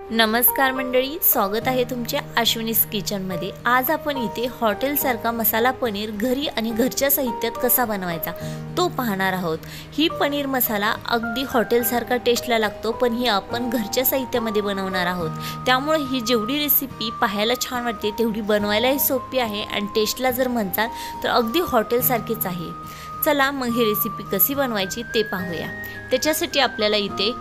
नमस्कार मंडळी, स्वागत आहे तुमच्या अश्विनीस किचनमध्ये। आज आपण इथे हॉटेलसारखा मसाला पनीर घरी आणि घरच्या साहित्यात कसा बनवायचा तो पाहणार आहोत। ही पनीर मसाला अगदी हॉटेलसारखा टेस्टला लागतो, पण ही आपण घरच्या साहित्यामध्ये बनवणार आहोत। त्यामुळे ही जेवढी रेसिपी पाहायला छान वाटते तेवढी बनवायलाही सोपी आहे आणि टेस्टला जर म्हणताल तर अगदी हॉटेलसारखीच आहे। चला मग ही रेसिपी कशी बनवायची ते पाहूया। त्याच्यासाठी आपल्याला इथे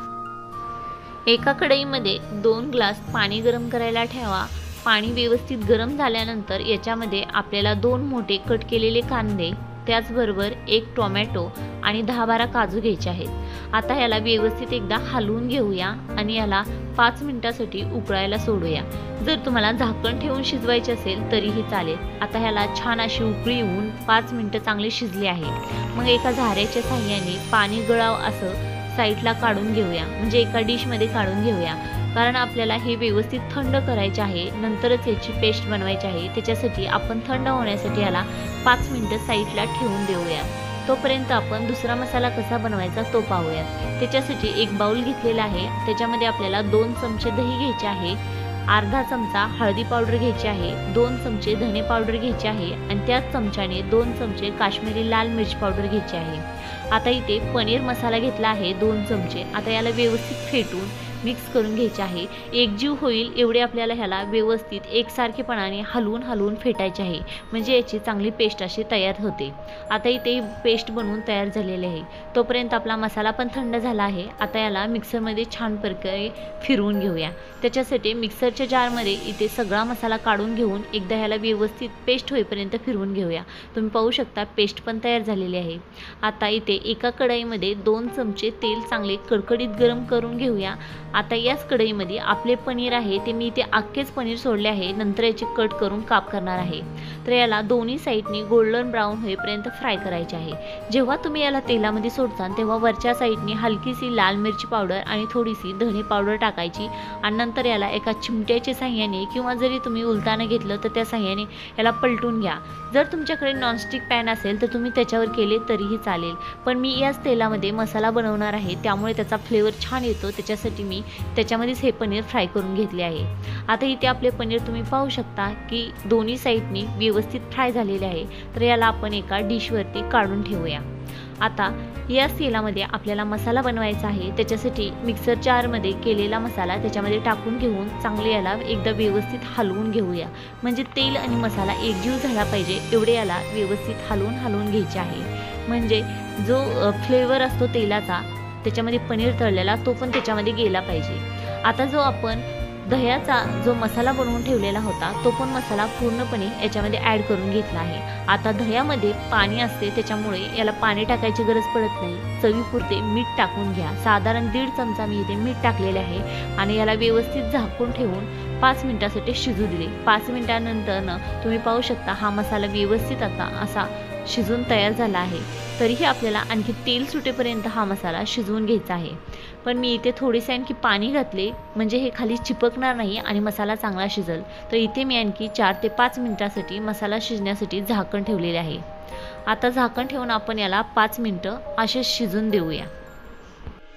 एका कढईमध्ये 2 ग्लास पाणी गरम करायला ठेवा। पाणी व्यवस्थित गरम झाल्यानंतर याच्यामध्ये आपल्याला 2 मोठे कट केलेले कांदे, त्याचबरोबर 1 टोमॅटो आणि 10-12 काजू घ्यायचे आहेत। आता याला व्यवस्थित एकदा हलवून घेऊया आणि याला 5 मिनिटांसाठी उकळायला सोडूया। जर तुम्हाला झाकण ठेवून शिजवायचे असेल तरीही चालेल। आता ह्याला छान अशी उकळी येऊन 5 मिनिटं चांगले शिजले आहे। मग एका झाऱ्याच्या साहाय्याने पाणी गळाव असं साईडला काढून घेऊया, म्हणजे एका डिशमध्ये काढून घेऊया, कारण आपल्याला हे व्यवस्थित थंड करायचे आहे, नंतरच याची पेस्ट बनवायची आहे। त्याच्यासाठी आपण थंड होण्यासाठी याला 5 मिनिटं साईडला ठेवून देऊया। तोपर्यंत आपण दुसरा मसाला कसा बनवायचा तो पाहूयात। त्याच्यासाठी एक बाउल घेतलेला आहे, त्याच्यामध्ये आपल्याला 2 चमचे दही घ्यायचे आहे, अर्धा चमचा हळदी पावडर घ्यायची आहे, 2 चमचे धने पावडर घ्यायचे आहे आणि त्याच चमच्याने 2 चमचे काश्मीरी लाल मिर्च पावडर घ्यायची आहे। आता इथे पनीर मसाला घेतला आहे 2 चमचे। आता याला व्यवस्थित फेटून मिक्स करून घ्यायचे आहे। एकजीव होईल एवढे आपल्याला ह्याला व्यवस्थित एकसारखेपणाने हलवून फेटायचे आहे, म्हणजे याची चांगली पेस्ट अशी तयार होते। आता इथे पेस्ट बनवून तयार झालेली आहे। तोपर्यंत आपला मसाला पण थंड झाला आहे। आता याला मिक्सरमध्ये छान प्रकारे फिरवून घेऊया। त्याच्यासाठी मिक्सरच्या जारमध्ये इथे सगळा मसाला काढून घेऊन एकदा ह्याला व्यवस्थित पेस्ट होईपर्यंत फिरवून घेऊया। तुम्ही पाहू शकता पेस्ट पण तयार झालेली आहे। आता इथे एका कढईमध्ये 2 चमचे तेल चांगले कडकडीत गरम करून घेऊया। आता याच कढईमध्ये आपले पनीर आहे ते मी इथे अख्खेच पनीर सोडले आहे, नंतर याचे कट करून काप करणार आहे। तर याला दोन्ही साईडनी गोल्डन ब्राऊन होईपर्यंत फ्राय करायचे आहे। जेव्हा तुम्ही याला तेलामध्ये सोडता तेव्हा वरच्या साईडनी हलकीशी लाल मिरची पावडर आणि थोडीशी धने पावडर टाकायची आणि नंतर याला एका चिमट्याच्या साहाय्याने किंवा जरी तुम्ही उलटाने घेतलं तर त्या साहाय्याने याला पलटून घ्या। जर तुमच्याकडे नॉनस्टिक पॅन असेल तर तुम्ही त्याच्यावर केले तरीही चालेल, पण मी याच तेलामध्ये मसाला बनवणार आहे त्यामुळे त्याचा फ्लेवर छान येतो, त्याच्यासाठी मी त्याच्यामध्येच हे पनीर फ्राय करून घेतले आहे। आता इथे आपले पनीर तुम्ही पाहू शकता की दोन्ही साईडनी व्यवस्थित फ्राय झालेले आहे। तर याला आपण एका डिशवरती काढून ठेवूया। आता या तेलामध्ये आपल्याला मसाला बनवायचा आहे, त्याच्यासाठी मिक्सर जारमध्ये केलेला मसाला त्याच्यामध्ये टाकून घेऊन चांगले याला एकदा व्यवस्थित हलवून घेऊया, म्हणजे तेल आणि मसाला एकजीव झाला पाहिजे एवढे याला व्यवस्थित हलवून घ्यायचे आहे। म्हणजे जो फ्लेवर असतो तेलाचा त्याच्यामध्ये पनीर तळलेला तो पण त्याच्यामध्ये गेला पाहिजे। आता जो आपण दह्याचा जो मसाला बनवून ठेवलेला होता तो पण मसाला पूर्णपणे याच्यामध्ये ॲड करून घेतला आहे। आता दह्यामध्ये पाणी असते त्याच्यामुळे याला पाणी टाकायची गरज पडत नाही। चवीपुरते मीठ टाकून घ्या, साधारण 1.5 चमचा मी इथे मीठ टाकलेले आहे आणि याला व्यवस्थित झाकून ठेवून 5 मिनिटांसाठी शिजू दिले। 5 मिनिटांनंतर तुम्ही पाहू शकता हा मसाला व्यवस्थित आता असा शिजून तयार झाला आहे। तरीही आपल्याला आणखी तेल सुटेपर्यंत हा मसाला शिजवून घ्यायचा आहे, पण मी इथे थोडेसे आणखी पाणी घातले म्हणजे हे खाली चिपकणार नाही आणि मसाला चांगला शिजेल। तर इथे मी आणखी 4 ते 5 मिनिटांसाठी मसाला शिजण्यासाठी झाकण ठेवलेले आहे। आता झाकण ठेवून आपण याला 5 मिनिटं असे शिजून देऊया।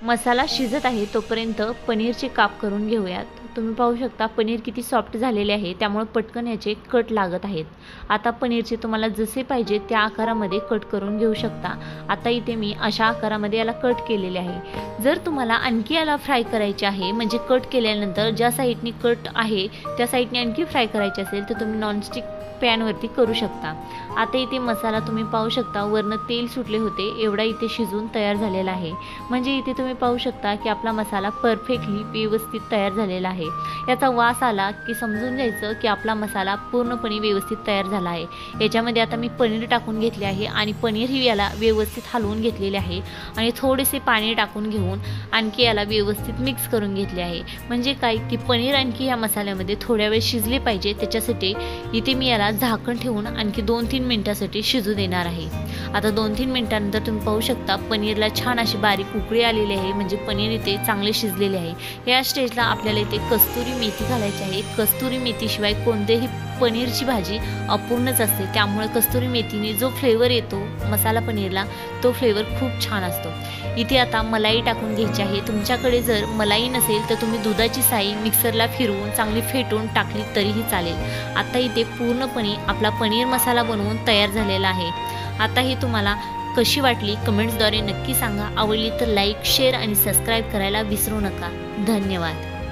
मसाला शिजत आहे तोपर्यंत पनीरचे काप करून घेऊयात। तुम्ही पाहू शकता पनीर किती सॉफ्ट झालेले आहे, त्यामुळे पटकन याचे कट लागत आहेत। आता पनीरचे तुम्हाला जसे पाहिजे त्या आकारामध्ये कट करून घेऊ शकता। आता इथे मी अशा आकारामध्ये याला कट केलेले आहे। जर तुम्हाला आणखी याला फ्राय करायचे आहे, म्हणजे कट केल्यानंतर ज्या साईडनी कट आहे त्या साईडनी आणखी फ्राय करायचे असेल तर तुम्ही नॉनस्टिक पॅनवरती करू शकता। आता इथे मसाला तुम्ही पाहू शकता वरनं तेल सुटले होते एवढा इथे शिजून तयार झालेला आहे, म्हणजे इथे तुम्ही पाहू शकता की आपला मसाला परफेक्टली व्यवस्थित तयार झालेला आहे। याचा वास आला की समजून घ्यायचं की आपला मसाला पूर्णपणे व्यवस्थित तयार झाला आहे। याच्यामध्ये आता मी पनीर टाकून घेतले आहे आणि पनीरही याला व्यवस्थित हलवून घेतलेले आहे आणि थोडेसे पाणी टाकून घेऊन आणखी याला व्यवस्थित मिक्स करून घेतले आहे। म्हणजे काय की पनीर आणखी या मसाल्यामध्ये थोड्या वेळ शिजले पाहिजे, त्याच्यासाठी इथे मी याला झाकण ठेवून आणखी 2-3 मिनिटांसाठी शिजू देणार आहे। आता 2-3 मिनिटांनंतर तुम्ही पाहू शकता पनीरला छान अशी बारीक उकळी आलेली आहे, म्हणजे पनीर इथे चांगले शिजलेले आहे। या स्टेजला आपल्याला इथे कस्तुरी मेथी घालायची आहे। कस्तुरी मेथीशिवाय कोणतेही पनीरची भाजी अपूर्णच असते, त्यामुळे कस्तुरी मेथीने जो फ्लेवर येतो मसाला पनीरला तो फ्लेवर खूप छान असतो। इथे आता मलाई टाकून घ्यायची आहे। तुमच्याकडे जर मलाई नसेल तर तुम्ही दुधाची साई मिक्सरला फिरवून चांगली फेटून टाकली तरीही चालेल। आता इथे पूर्णपणे आपला पनीर मसाला बनवून तयार झालेला आहे। आता ही तुम्हाला कशी वाटली कमेंट्सद्वारे नक्की सांगा। आवडली तर लाईक, शेअर आणि सबस्क्राईब करायला विसरू नका। धन्यवाद।